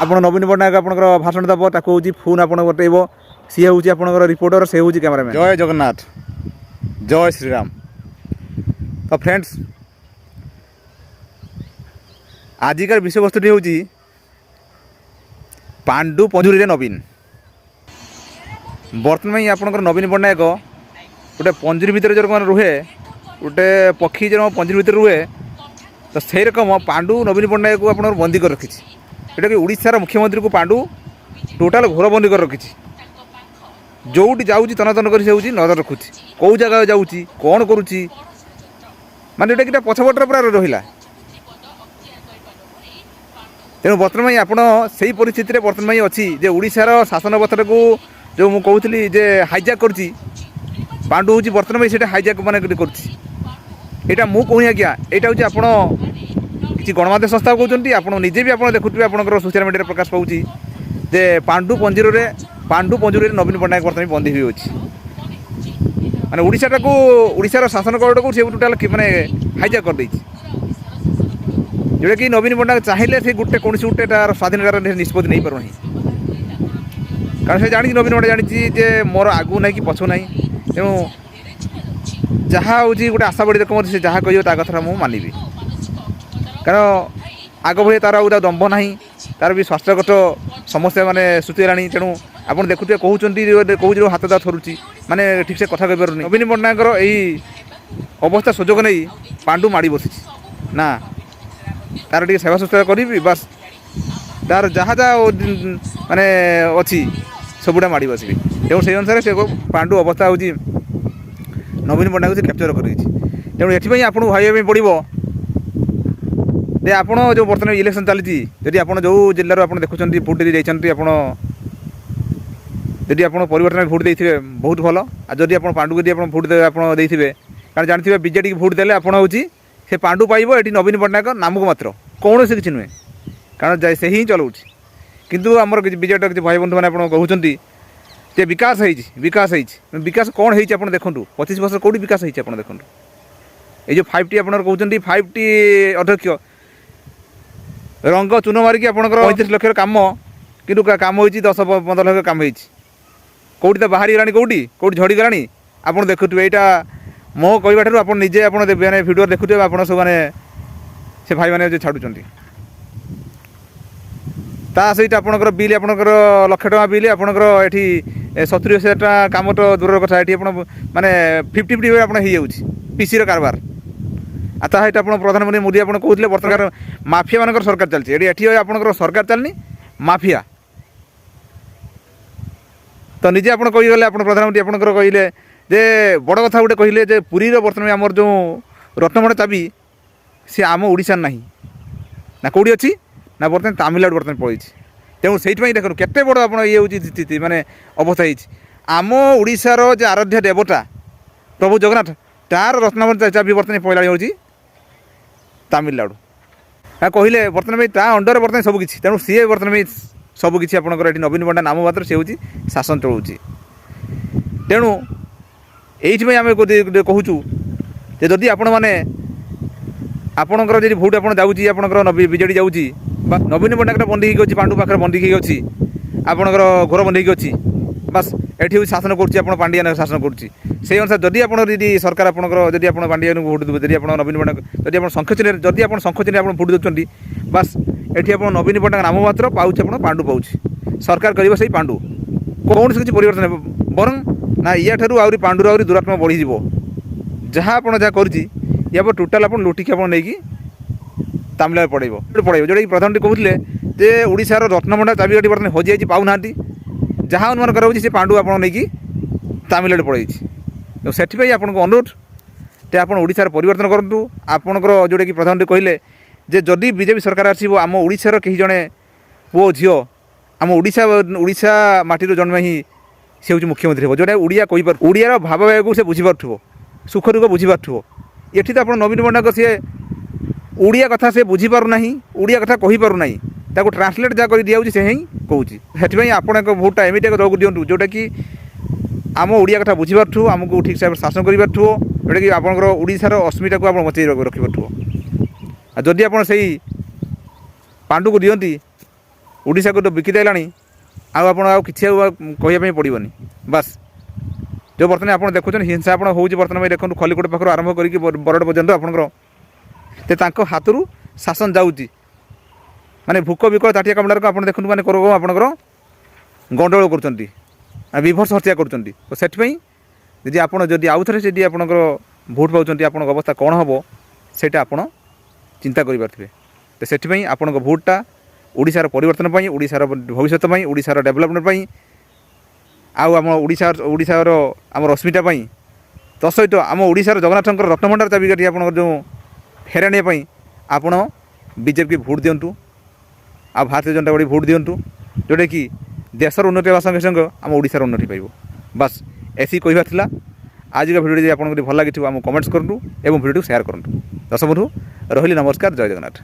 ଆପଣ ନବୀନ ପଟ୍ଟନାୟକ ଆପଣଙ୍କର ଭାଷଣ ଦେବ ତାକୁ ହେଉଛି ଫୋନ୍ ଆପଣ ବତେଇବ। ସିଏ ହେଉଛି ଆପଣଙ୍କର ରିପୋର୍ଟର, ସେ ହେଉଛି କ୍ୟାମେରାମ୍ୟାନ୍। ଜୟ ଜଗନ୍ନାଥ, ଜୟ ଶ୍ରୀରାମ। ତ ଫ୍ରେଣ୍ଡସ୍, ଆଜିକାର ବିଷୟବସ୍ତୁଟି ହେଉଛି ପାଣ୍ଡୁ ପଞ୍ଜୁରୀରେ ନବୀନ। ବର୍ତ୍ତମାନ ଆପଣଙ୍କର ନବୀନ ପଟ୍ଟନାୟକ ଗୋଟେ ପଞ୍ଜୁରୀ ଭିତରେ ଯେରକମ ରୁହେ, ଗୋଟେ ପକ୍ଷୀ ଯେରକମ ପଞ୍ଜୁରୀ ଭିତରେ ରୁହେ, ତ ସେଇ ରକମ ପାଣ୍ଡୁ ନବୀନ ପଟ୍ଟନାୟକକୁ ଆପଣଙ୍କର ବନ୍ଦୀ କରି ରଖିଛି। ଏଟାକି ଓଡ଼ିଶାର ମୁଖ୍ୟମନ୍ତ୍ରୀକୁ ପାଣ୍ଡୁ ଟୋଟାଲ୍ ଘୋରବନ୍ଦୀ କରି ରଖିଛି। ଯେଉଁଠି ଯାଉଛି ତନତନ କରି ସେ ହେଉଛି ନଜର ରଖୁଛି, କେଉଁ ଜାଗାକୁ ଯାଉଛି, କ'ଣ କରୁଛି, ମାନେ ଯେଉଁଟାକି ଏଇଟା ପଛପଟରେ ପୁରା ରହିଲା। ତେଣୁ ବର୍ତ୍ତମାନ ଆପଣ ସେଇ ପରିସ୍ଥିତିରେ ବର୍ତ୍ତମାନ ଅଛି ଯେ ଓଡ଼ିଶାର ଶାସନ ବ୍ୟବସ୍ଥାଟାକୁ ଯେଉଁ ମୁଁ କହୁଥିଲି ଯେ ହାଇଜାକ୍ କରୁଛି ପାଣ୍ଡୁ ହେଉଛି, ବର୍ତ୍ତମାନ ସେଇଟା ହାଇଜାକ୍ ମାନେ କରୁଛି। ଏଇଟା ମୁଁ କହୁନି ଆଜ୍ଞା, ଏଇଟା ହେଉଛି ଆପଣ କିଛି ଗଣମାଧ୍ୟମ ସଂସ୍ଥା କହୁଛନ୍ତି, ଆପଣ ନିଜେ ବି ଆପଣ ଦେଖୁଥିବେ, ଆପଣଙ୍କର ସୋସିଆଲ୍ ମିଡ଼ିଆରେ ପ୍ରକାଶ ପାଉଛି ଯେ ପାଣ୍ଡୁ ପଞ୍ଜୁରୀରେ ନବୀନ ପଟ୍ଟନାୟକ ବର୍ତ୍ତମାନ ବନ୍ଦୀ ହୋଇଅଛି। ମାନେ ଓଡ଼ିଶାଟାକୁ, ଓଡ଼ିଶାର ଶାସନ କଳଟାକୁ ସେ ଟୋଟାଲ୍ ମାନେ ହାଇଜାକ୍ କରିଦେଇଛି। ଯେଉଁଟାକି ନବୀନ ପଟ୍ଟନାୟକ ଚାହିଁଲେ ସେ କୌଣସି ଗୋଟେ ତାର ସ୍ୱାଧୀନତାର ନିଷ୍ପତ୍ତି ନେଇପାରୁନାହିଁ। କାରଣ ସେ ଜାଣିଛି, ନବୀନ ପଟ୍ଟନାୟକ ଜାଣିଛି ଯେ ମୋର ଆଗକୁ ନାହିଁ କି ପଛକୁ ନାହିଁ। ତେଣୁ ଯାହା ହେଉଛି ଗୋଟେ ଆଶାବାଦୀ ରକମ ସେ ଯାହା କହିବ ତା କଥାଟା ମୁଁ ମାନିବି। କାରଣ ଆଗ ଭଳି ତା'ର ଆଉ ଦମ୍ଭ ନାହିଁ, ତା'ର ବି ସ୍ୱାସ୍ଥ୍ୟଗତ ସମସ୍ୟା ମାନେ ସୃଷ୍ଟି ହେଲାଣି। ତେଣୁ ଆପଣ ଦେଖୁଥିବେ, କହୁଛନ୍ତି କହୁଛି ହାତ ତା ଥରୁଛି, ମାନେ ଠିକ୍ସେ କଥା କହିପାରୁନି। ନବୀନ ପଟ୍ଟନାୟକର ଏହି ଅବସ୍ଥା ସୁଯୋଗ ନେଇ ପାଣ୍ଡୁ ମାଡ଼ି ବସିଛି, ନା ତା'ର ଟିକେ ସେବା ଶୁଶ୍ରୂଷା କରିବି, ବାସ୍ ତା'ର ଯାହା ମାନେ ଅଛି ସବୁଟା ମାଡ଼ି ବସିବି। ତେଣୁ ସେଇ ଅନୁସାରେ ସେ ପାଣ୍ଡୁ ଅବସ୍ଥା ହେଉଛି ନବୀନ ପଟ୍ଟନାୟକକୁ ସେ କ୍ୟାପଚର କରିଛି। ତେଣୁ ଏଥିପାଇଁ ଆପଣଙ୍କୁ ଭାବିବା ପାଇଁ ପଡ଼ିବ ଯେ ଆପଣ ଯେଉଁ ବର୍ତ୍ତମାନ ଇଲେକ୍ସନ୍ ଚାଲିଛି, ଯଦି ଆପଣ ଯେଉଁ ଜିଲ୍ଲାରୁ ଆପଣ ଦେଖୁଛନ୍ତି ଭୋଟ୍ ଦେଇ ଯାଇଛନ୍ତି, ଆପଣ ଯଦି ଆପଣ ପରିବର୍ତ୍ତନ ଭୋଟ୍ ଦେଇଥିବେ ବହୁତ ଭଲ। ଆଉ ଯଦି ଆପଣ ପାଣ୍ଡୁକୁ ଯଦି ଆପଣ ଭୋଟ୍ ଆପଣ ଦେଇଥିବେ, କାରଣ ଜାଣିଥିବେ ବିଜେଡ଼ିକି ଭୋଟ୍ ଦେଲେ ଆପଣ ହେଉଛି ସେ ପାଣ୍ଡୁ ପାଇବ, ଏଠି ନବୀନ ପଟ୍ଟନାୟକ ନାମକୁ ମାତ୍ର, କୌଣସି କିଛି ନୁହେଁ। କାରଣ ସେ ହିଁ ଚଲାଉଛି। କିନ୍ତୁ ଆମର କିଛି ବିଜେଡ଼ିର କିଛି ଭାଇ ବନ୍ଧୁମାନେ ଆପଣ କହୁଛନ୍ତି ଯେ ବିକାଶ ହେଇଛି, ବିକାଶ କ'ଣ ହେଇଛି ଆପଣ ଦେଖନ୍ତୁ। 25 ବର୍ଷ କେଉଁଠି ବିକାଶ ହେଇଛି ଆପଣ ଦେଖନ୍ତୁ। ଏଇ ଯେଉଁ 5T ଆପଣଙ୍କର କହୁଛନ୍ତି, 5T ଅଧ୍ୟକ୍ଷ ରଙ୍ଗ ଚୂନ ମାରିକି ଆପଣଙ୍କର 35 ଲକ୍ଷର କାମ, କିନ୍ତୁ କାମ ହେଇଛି 10-15 ଲକ୍ଷ କାମ ହେଇଛି। କେଉଁଠି ତ ବାହାରିଗଲାଣି, କେଉଁଠି ଝଡ଼ିଗଲାଣି ଆପଣ ଦେଖୁଥିବେ। ଏଇଟା ମୋ କହିବା ଠାରୁ ଆପଣ ନିଜେ ଆପଣ ମାନେ ଭିଡ଼ିଓ ଦେଖୁଥିବେ, ଆପଣ ସବୁମାନେ ସେ ଭାଇମାନେ ଯେ ଛାଡ଼ୁଛନ୍ତି। ତା ସହିତ ଆପଣଙ୍କର ବିଲ୍, ଆପଣଙ୍କର ଲକ୍ଷ ଟଙ୍କା ବିଲ୍, ଆପଣଙ୍କର ଏଠି 70,000 ଟଙ୍କା କାମ ତ ଦୂରର କଥା, ଏଠି ଆପଣ ମାନେ 50-50 ଆପଣ ହେଇଯାଉଛି ପିସିର କାରବାର। ଆଉ ତା ସହିତ ଆପଣ ପ୍ରଧାନମନ୍ତ୍ରୀ ମୋଦି ଆପଣ କହୁଥିଲେ ବର୍ତ୍ତମାନ ମାଫିଆମାନଙ୍କର ସରକାର ଚାଲିଛି। ଏଠି ଆପଣଙ୍କର ସରକାର ଚାଲିନି, ମାଫିଆ। ତ ନିଜେ ଆପଣ କହିଗଲେ, ଆପଣ ପ୍ରଧାନମନ୍ତ୍ରୀ ଆପଣଙ୍କର କହିଲେ ଯେ ବଡ଼ କଥା ଗୋଟେ କହିଲେ ଯେ ପୁରୀର ବର୍ତ୍ତମାନ ଆମର ଯେଉଁ ରତ୍ନଭଣ୍ଡା ଚାବି ସେ ଆମ ଓଡ଼ିଶାରେ ନାହିଁ, ନା କେଉଁଠି ଅଛି, ନା ବର୍ତ୍ତମାନ ତାମିଲନାଡ଼ୁ ବର୍ତ୍ତମାନ ପଳେଇଛି। ତେଣୁ ସେଇଥିପାଇଁ ଦେଖନ୍ତୁ କେତେ ବଡ଼ ଆପଣ ଇଏ ହେଉଛି ମାନେ ଅବସ୍ଥା ହେଇଛି। ଆମ ଓଡ଼ିଶାର ଯେ ଆରାଧ୍ୟ ଦେବତା ପ୍ରଭୁ ଜଗନ୍ନାଥ, ତା'ର ରତ୍ନଭଣ୍ଡା ଚାବି ବର୍ତ୍ତମାନ ପଳେଇଲାଣି ହେଉଛି ତାମିଲନାଡ଼ୁ। କହିଲେ ବର୍ତ୍ତମାନ ତା ଅଣ୍ଡରରେ ବର୍ତ୍ତମାନ ସବୁକିଛି। ତେଣୁ ସିଏ ବର୍ତ୍ତମାନ ସବୁକିଛି ଆପଣଙ୍କର ଏଠି ନବୀନ ପଟ୍ଟନାୟକ ନାମ ମାତ୍ର ସେ ହେଉଛି ଶାସନ ଚଳାଉଛି। ତେଣୁ ଏଇଥିପାଇଁ ଆମେ କହୁଛୁ ଯେ ଯଦି ଆପଣମାନେ ଆପଣଙ୍କର ଯଦି ଭୋଟ୍ ଆପଣ ଯାଉଛି, ଆପଣଙ୍କର ବିଜେଡ଼ି ଯାଉଛି, ବା ନବୀନ ପଟ୍ଟନାୟକଟା ବନ୍ଦୀ ହେଇକି ଅଛି, ପାଣ୍ଡୁ ପାଖରେ ବନ୍ଦୀ ହେଇକି ଅଛି, ଆପଣଙ୍କର ଘର ବନ୍ଦୀ ହେଇକି ଅଛି, ବାସ୍ ଏଠି ହେଉଛି ଶାସନ କରୁଛି, ଆପଣ ପାଣ୍ଡିଆନ ଶାସନ କରୁଛି। সেই অনুসারে যদি আপনার যদি সরকার আপনার যদি আপনার পাণ্ডিয়ানକୁ ভোট দেবে, যদি আপনার নবীন পଟ୍ଟନାୟକ যদি আপনার শঙ্খ চিহ্ନରେ আপনার ভোট দেଉଛନ୍ତି, বাସ୍ এটি আপনার নবীন পଟ୍ଟନାୟକ নাম মাত্র পাଉଛି, আপনার পাণ্ডু পাଉଛି। সরকার করব সেই পাণ্ডু, কৌশি কিছু পরিবর্তন হবে, বরং না ইয়াঠার আহরি পাণ্ডুর আহরি দূরাত্মা বড়িযোগ। যা আপনার যা করছি ইয়া টোটাল আপনার লুটিকি আপনার নেই তামিলনাড়ু পড়াইব ଯେଉଁଟାକି ପ୍ରଧାନମନ୍ତ୍ରୀ କହୁଥିଲେ ଯେ ଓଡ଼ିଶାର ରତ୍ନଭଣ୍ଡା ଚାବିକାଠି ବର୍ତ୍ତମାନ ହଜିଯାଇଛି, ପାଉନାହାନ୍ତି। ଯାହା ଅନୁମାନ କରାଯାଉଛି ସେ ପାଣ୍ଡୁ ଆପଣ ନେଇକି ତାମିଲନାଡ଼ୁ ପଳାଇଛି। ତ ସେଥିପାଇଁ ଆପଣଙ୍କୁ ଅନୁରୋଧ ଯେ ଆପଣ ଓଡ଼ିଶାର ପରିବର୍ତ୍ତନ କରନ୍ତୁ। ଆପଣଙ୍କର ଯେଉଁଟାକି ପ୍ରଧାନମନ୍ତ୍ରୀ କହିଲେ ଯେ ଯଦି ବିଜେପି ସରକାର ଆସିବ, ଆମ ଓଡ଼ିଶାର କେହି ଜଣେ ପୁଅ ଝିଅ ଆମ ଓଡ଼ିଶା ମାଟିରୁ ଜନ୍ମ ହିଁ ସେ ହେଉଛି ମୁଖ୍ୟମନ୍ତ୍ରୀ ହେବ, ଯେଉଁଟା ଓଡ଼ିଆ କହିପାରୁ, ଓଡ଼ିଆର ଭାବଭାବକୁ ସେ ବୁଝିପାରୁଥିବ, ସୁଖ ଦୁଃଖ ବୁଝିପାରୁଥିବ। ଏଠି ତ ଆପଣ ନବୀନ ପଟ୍ଟନାୟକ ସିଏ ଓଡ଼ିଆ କଥା ସେ ବୁଝିପାରୁନାହିଁ, ଓଡ଼ିଆ କଥା କହିପାରୁନାହିଁ, ତାକୁ ଟ୍ରାନ୍ସଲେଟ୍ ଯାହା କରି ଦିଆଯାଉଛି ସେ ହିଁ କହୁଛି। ସେଥିପାଇଁ ଆପଣଙ୍କ ଭୋଟ୍ଟା ଏମିତି ଏକ ଦଳକୁ ଦିଅନ୍ତୁ ଯେଉଁଟାକି ଆମ ଓଡ଼ିଆ କଥା ବୁଝିପାରୁଥିବ, ଆମକୁ ଠିକ୍ ହିସାବରେ ଶାସନ କରିପାରୁଥିବ, ଯେଉଁଟାକି ଆପଣଙ୍କର ଓଡ଼ିଶାର ଅସ୍ମିତାକୁ ଆପଣ ବଞ୍ଚେଇ ରଖିପାରୁଥିବ। ଆଉ ଯଦି ଆପଣ ସେଇ ପାଣ୍ଡୁକୁ ଦିଅନ୍ତି, ଓଡ଼ିଶାକୁ ତ ବିକି ଦେଲାଣି ଆଉ ଆପଣ ଆଉ କିଛି ଆଉ କହିବା ପାଇଁ ପଡ଼ିବନି ବାସ୍। ଯେଉଁ ବର୍ତ୍ତମାନ ଆପଣ ଦେଖୁଛନ୍ତି ହିଂସା ଆପଣ ହେଉଛି ବର୍ତ୍ତମାନ ଭାଇ ଦେଖନ୍ତୁ ଖଲିକୋଟ ପାଖରୁ ଆରମ୍ଭ କରିକି ବରଗଡ଼ ପର୍ଯ୍ୟନ୍ତ ଆପଣଙ୍କର ତାଙ୍କ ହାତରୁ ଶାସନ ଯାଉଛି ମାନେ ଭୋକ ବିକଳ ତାଟିଆ କାମୁଡ଼ାକୁ ଆପଣ ଦେଖନ୍ତୁ ମାନେ ଆପଣଙ୍କର ଗଣ୍ଡଗୋଳ କରୁଛନ୍ତି ବିଭତ୍ସ ହତ୍ୟା କରୁଛନ୍ତି। ତ ସେଥିପାଇଁ ଯଦି ଆଉ ଥରେ ଯଦି ଆପଣଙ୍କର ଭୋଟ୍ ପାଉଛନ୍ତି ଆପଣଙ୍କ ଅବସ୍ଥା କ'ଣ ହେବ ସେଇଟା ଆପଣ ଚିନ୍ତା କରିପାରୁଥିବେ। ତ ସେଥିପାଇଁ ଆପଣଙ୍କ ଭୋଟ୍ଟା ଓଡ଼ିଶାର ପରିବର୍ତ୍ତନ ପାଇଁ, ଓଡ଼ିଶାର ଭବିଷ୍ୟତ ପାଇଁ, ଓଡ଼ିଶାର ଡେଭଲପମେଣ୍ଟ ପାଇଁ, ଆଉ ଆମ ଓଡ଼ିଶାର ଆମର ଅସ୍ମିତା ପାଇଁ, ତା ସହିତ ଆମ ଓଡ଼ିଶାର ଜଗନ୍ନାଥଙ୍କର ରତ୍ନଭଣ୍ଡାର ଚାବିକାଠି ଆପଣଙ୍କର ଯେଉଁ ଫେରାଇ ଆଣିବା ପାଇଁ ଆପଣ ବିଜେପିକି ଭୋଟ୍ ଦିଅନ୍ତୁ ଆଉ ଭାରତୀୟ ଜନତା ପାର୍ଟି ଭୋଟ୍ ଦିଅନ୍ତୁ, ଯେଉଁଟାକି ଦେଶର ଉନ୍ନତି ହେବା ସଙ୍ଗେ ସଙ୍ଗେ ଆମ ଓଡ଼ିଶାର ଉନ୍ନତି ପାଇବ। ବାସ୍ ଏତିକି କହିବାର ଥିଲା। ଆଜିକା ଭିଡ଼ିଓଟି ଯଦି ଆପଣଙ୍କୁ ଭଲ ଲାଗିଥିବ ଆମକୁ କମେଣ୍ଟସ୍ କରନ୍ତୁ ଏବଂ ଭିଡ଼ିଓଟିକୁ ସେୟାର କରନ୍ତୁ। ଦର୍ଶକ ବନ୍ଧୁ ରହିଲି, ନମସ୍କାର, ଜୟ ଜଗନ୍ନାଥ।